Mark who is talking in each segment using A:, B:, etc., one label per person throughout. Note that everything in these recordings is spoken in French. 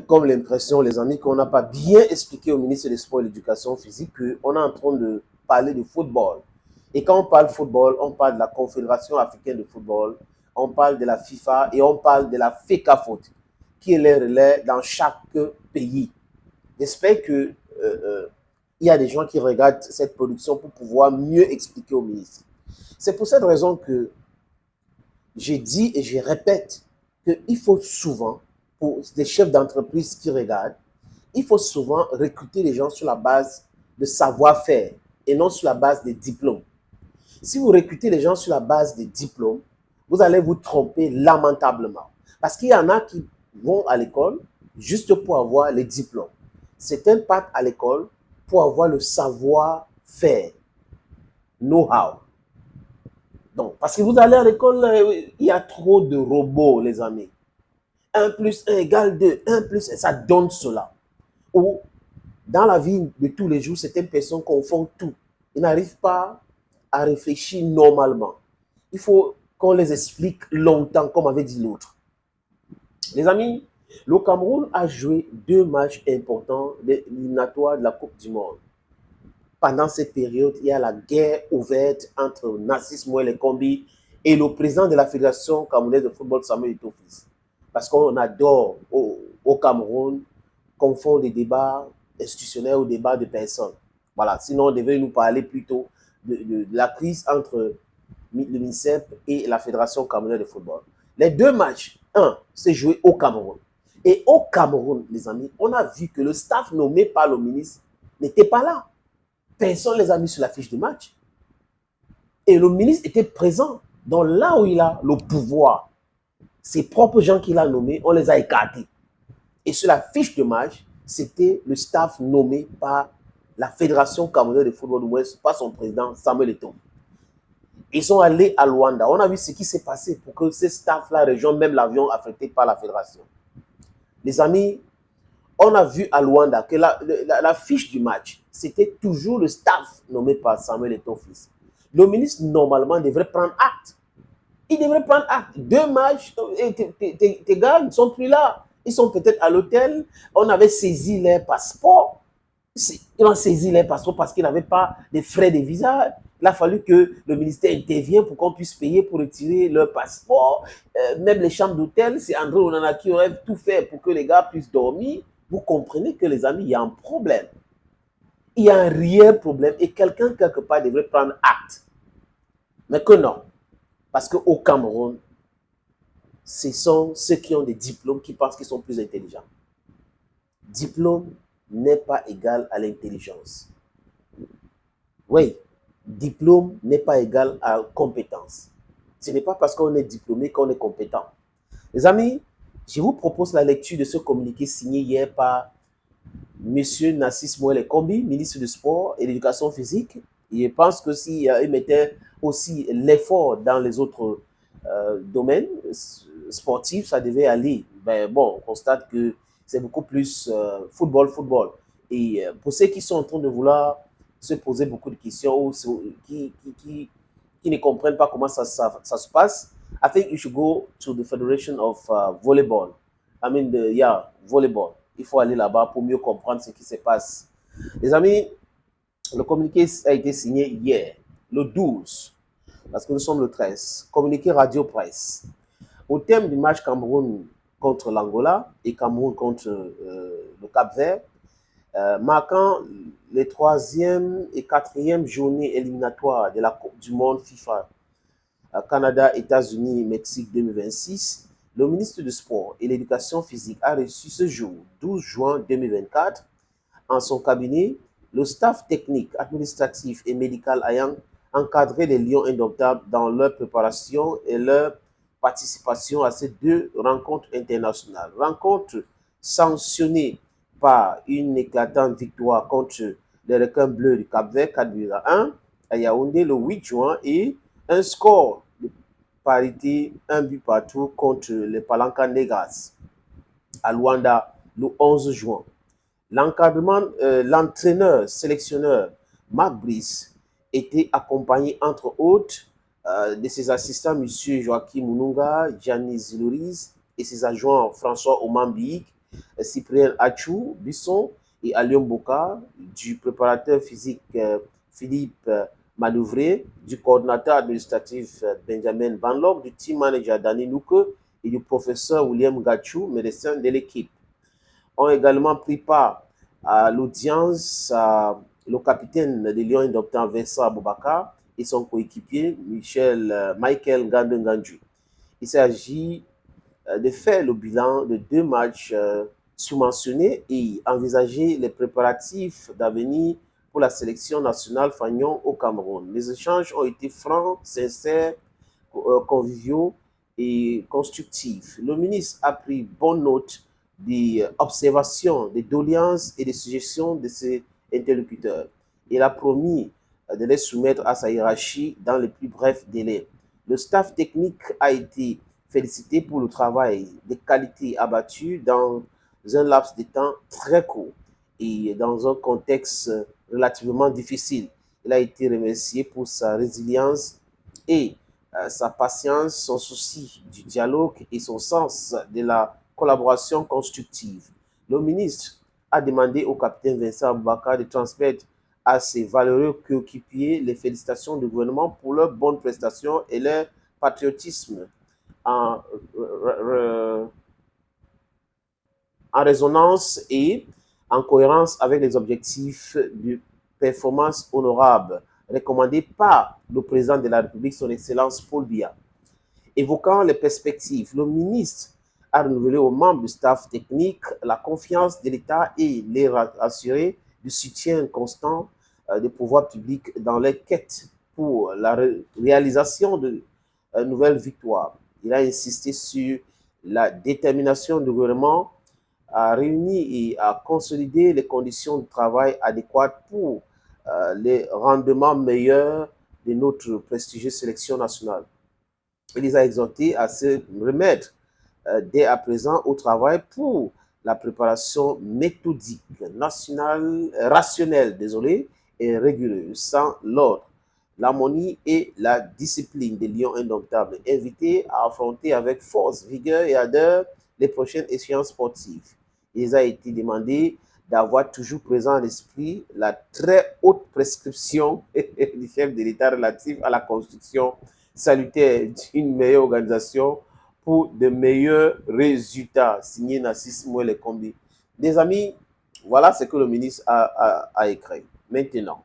A: comme l'impression, les amis, qu'on n'a pas bien expliqué au ministre des Sports et de l'Éducation physique qu'on est en train de parler de football. Et quand on parle football, on parle de la Confédération africaine de football, on parle de la FIFA et on parle de la FECAFOOT, qui est les relais dans chaque pays. J'espère que il y a des gens qui regardent cette production pour pouvoir mieux expliquer au ministre. C'est pour cette raison que j'ai dit et je répète qu'il faut souvent, pour des chefs d'entreprise qui regardent, il faut souvent recruter les gens sur la base de savoir-faire et non sur la base des diplômes. Si vous recrutez les gens sur la base des diplômes, vous allez vous tromper lamentablement. Parce qu'il y en a qui vont à l'école juste pour avoir les diplômes. Certains partent à l'école pour avoir le savoir-faire, know-how. Donc, parce que vous allez à l'école, il y a trop de robots, les amis. 1 plus 1 égale 2, 1 plus 1, ça donne cela. Ou, dans la vie de tous les jours, certaines personnes confondent tout. Ils n'arrivent pas à réfléchir normalement. Il faut qu'on les explique longtemps, comme avait dit l'autre. Les amis, le Cameroun a joué 2 matchs importants éliminatoires de la Coupe du Monde. Pendant cette période, il y a la guerre ouverte entre Narcisse Mouel Kombi et le président de la Fédération camerounaise de football, Samuel Eto'o Fils. Parce qu'on adore au Cameroun confondre des débats institutionnels aux débats de personnes. Voilà, sinon on devait nous parler plutôt de la crise entre le MINSEP et la Fédération camerounaise de football. Les 2 matchs, un, c'est joué au Cameroun. Et au Cameroun, les amis, on a vu que le staff nommé par le ministre n'était pas là. Personne ne les a mis sur la fiche de match. Et le ministre était présent. Donc là où il a le pouvoir, ses propres gens qu'il a nommés, on les a écartés. Et sur la fiche de match, c'était le staff nommé par la Fédération camerounaise de football, par son président Samuel Eto'o. Ils sont allés à Luanda. On a vu ce qui s'est passé pour que ces staffs-là rejoignent même l'avion affecté par la Fédération. Les amis, on a vu à Luanda que la fiche du match, c'était toujours le staff nommé par Samuel Eto'o Fils. Le ministre, normalement, devrait prendre acte. Il devrait prendre acte. 2 matchs, tes gars ne sont plus là. Ils sont peut-être à l'hôtel. On avait saisi leurs passeports. Ils ont saisi leurs passeports parce qu'ils n'avaient pas de frais de visa. Il a fallu que le ministère intervienne pour qu'on puisse payer pour retirer leur passeport. Même les chambres d'hôtel, c'est André Onana qui aurait tout fait pour que les gars puissent dormir. Vous comprenez que, les amis, il y a un problème. Il y a un réel problème et quelqu'un, quelque part, devrait prendre acte. Mais que non. Parce qu'au Cameroun, ce sont ceux qui ont des diplômes qui pensent qu'ils sont plus intelligents. Diplôme n'est pas égal à l'intelligence. Oui, diplôme n'est pas égal à compétence. Ce n'est pas parce qu'on est diplômé qu'on est compétent. Les amis, je vous propose la lecture de ce communiqué signé hier par M. Narcisse Mouel Kombi, ministre du Sport et de l'Éducation physique. Et je pense que s'il mettait aussi l'effort dans les autres domaines sportifs, ça devait aller. Ben bon, on constate que c'est beaucoup plus football. Et pour ceux qui sont en train de vouloir se poser beaucoup de questions ou qui ne comprennent pas comment ça se passe, I think you should go to the Federation of Volleyball. Volleyball. Il faut aller là-bas pour mieux comprendre ce qui se passe. Les amis, le communiqué a été signé hier, le 12, parce que nous sommes le 13. Communiqué radio-presse. Au terme du match Cameroun contre l'Angola et Cameroun contre le Cap-Vert, marquant les 3e et 4e journées éliminatoires de la Coupe du Monde FIFA Canada, États-Unis, Mexique 2026, le ministre du Sport et de l'Éducation physique a reçu ce jour, 12 juin 2024, en son cabinet, le staff technique, administratif et médical ayant encadré les Lions indomptables dans leur préparation et leur participation à ces 2 rencontres internationales. Rencontre sanctionnée par une éclatante victoire contre les requins bleus du Cap-Vert 4-1 à Yaoundé le 8 juin et un score de parité, 1 but partout contre les Palanca Negras à Luanda le 11 juin. L'encadrement, l'entraîneur sélectionneur Marc Brice était accompagné entre autres de ses assistants M. Joachim Mununga, Gianni Ziloris et ses adjoints François Omambiik Cyprien Achou, Bisson et Alion Boka, du préparateur physique Philippe Manouvrier, du coordinateur administratif Benjamin Banlok, du team manager Dani Nouke et du professeur William Gachou, médecin de l'équipe. Ont également pris part à l'audience le capitaine de Lyon Indomptable Vincent Aboubakar et son coéquipier Michael Gandenganju. Il s'agit de faire le bilan de 2 matchs sous-mentionnés et envisager les préparatifs d'avenir pour la sélection nationale Fagnon au Cameroun. Les échanges ont été francs, sincères, conviviaux et constructifs. Le ministre a pris bonne note des observations, des doléances et des suggestions de ses interlocuteurs. Il a promis de les soumettre à sa hiérarchie dans les plus brefs délais. Le staff technique a été félicité pour le travail de qualité abattu dans un laps de temps très court et dans un contexte relativement difficile. Il a été remercié pour sa résilience et sa patience, son souci du dialogue et son sens de la collaboration constructive. Le ministre a demandé au capitaine Vincent Aboubakar de transmettre à ses valeureux coéquipiers les félicitations du gouvernement pour leur bonne prestation et leur patriotisme en résonance et en cohérence avec les objectifs de performance honorable recommandés par le président de la République, son Excellence Paul Biya. Évoquant les perspectives, le ministre a renouvelé aux membres du staff technique la confiance de l'État et les assuré du soutien constant des pouvoirs publics dans leur quête pour la réalisation de nouvelles victoires. Il a insisté sur la détermination du gouvernement à réunir et à consolider les conditions de travail adéquates pour les rendements meilleurs de notre prestigieuse sélection nationale. Il les a exhortés à se remettre dès à présent au travail pour la préparation méthodique, rationnelle, et rigoureuse, sans l'ordre, l'harmonie et la discipline des Lions indomptables, invités à affronter avec force, vigueur et ardeur les prochaines échéances sportives. Il a été demandé d'avoir toujours présent à l'esprit la très haute prescription du chef de l'État relative à la construction salutaire d'une meilleure organisation pour de meilleurs résultats. Signé Nassis Mouele Kombi. Des amis, voilà ce que le ministre a écrit. Maintenant,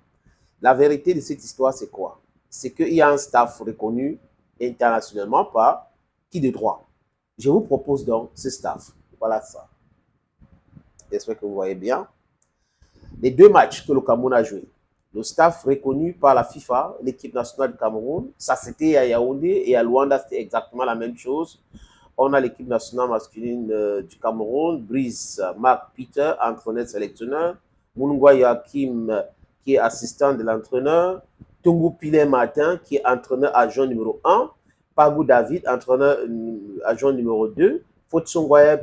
A: la vérité de cette histoire, c'est quoi? C'est qu'il y a un staff reconnu internationalement par qui de droit. Je vous propose donc ce staff. Voilà ça. J'espère que vous voyez bien. Les 2 matchs que le Cameroun a joués, le staff reconnu par la FIFA, l'équipe nationale du Cameroun, ça c'était à Yaoundé et à Luanda, c'était exactement la même chose. On a l'équipe nationale masculine du Cameroun, Brice Marc Peter, entraîneur sélectionneur, Moungwa Joachim, qui est assistant de l'entraîneur, Tungu Pile Martin, qui est entraîneur adjoint numéro 1, Pagou David, entraîneur adjoint numéro 2, Fotsongwaye,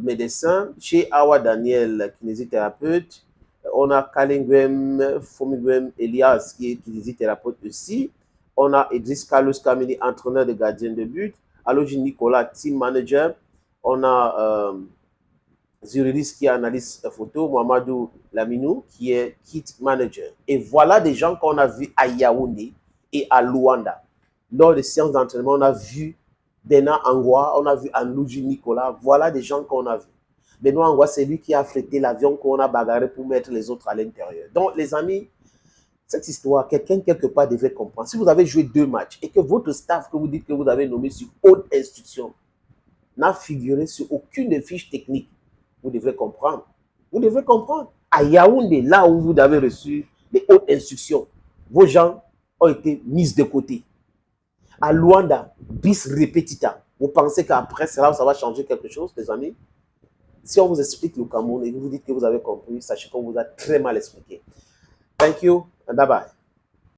A: médecin, chez Awa Daniel, kinésithérapeute, on a Kalengwem Fomigwem Elias, qui est kinésithérapeute aussi, on a Idriss Carlos Kamini, entraîneur de gardien de but, Aloji Nicolas, team manager, on a Zuriris qui est analyste photo, Mohamedou Laminou qui est kit manager. Et voilà des gens qu'on a vus à Yaoundé et à Luanda. Lors des séances d'entraînement, on a vu Bena Angwa, on a vu Anlouji Nicolas. Voilà des gens qu'on a vus. Benoît Angwa, c'est lui qui a affrété l'avion qu'on a bagarré pour mettre les autres à l'intérieur. Donc, les amis, cette histoire, quelqu'un quelque part devrait comprendre. Si vous avez joué 2 matchs et que votre staff que vous dites que vous avez nommé sur haute instruction n'a figuré sur aucune des fiches techniques, vous devrez comprendre. Vous devrez comprendre. À Yaoundé, là où vous avez reçu les hautes instructions, vos gens ont été mis de côté. À Luanda, bis repetita. Vous pensez qu'après cela, ça va changer quelque chose, les amis? Si on vous explique le Cameroun et vous dites que vous avez compris, sachez qu'on vous a très mal expliqué. Thank you and bye bye.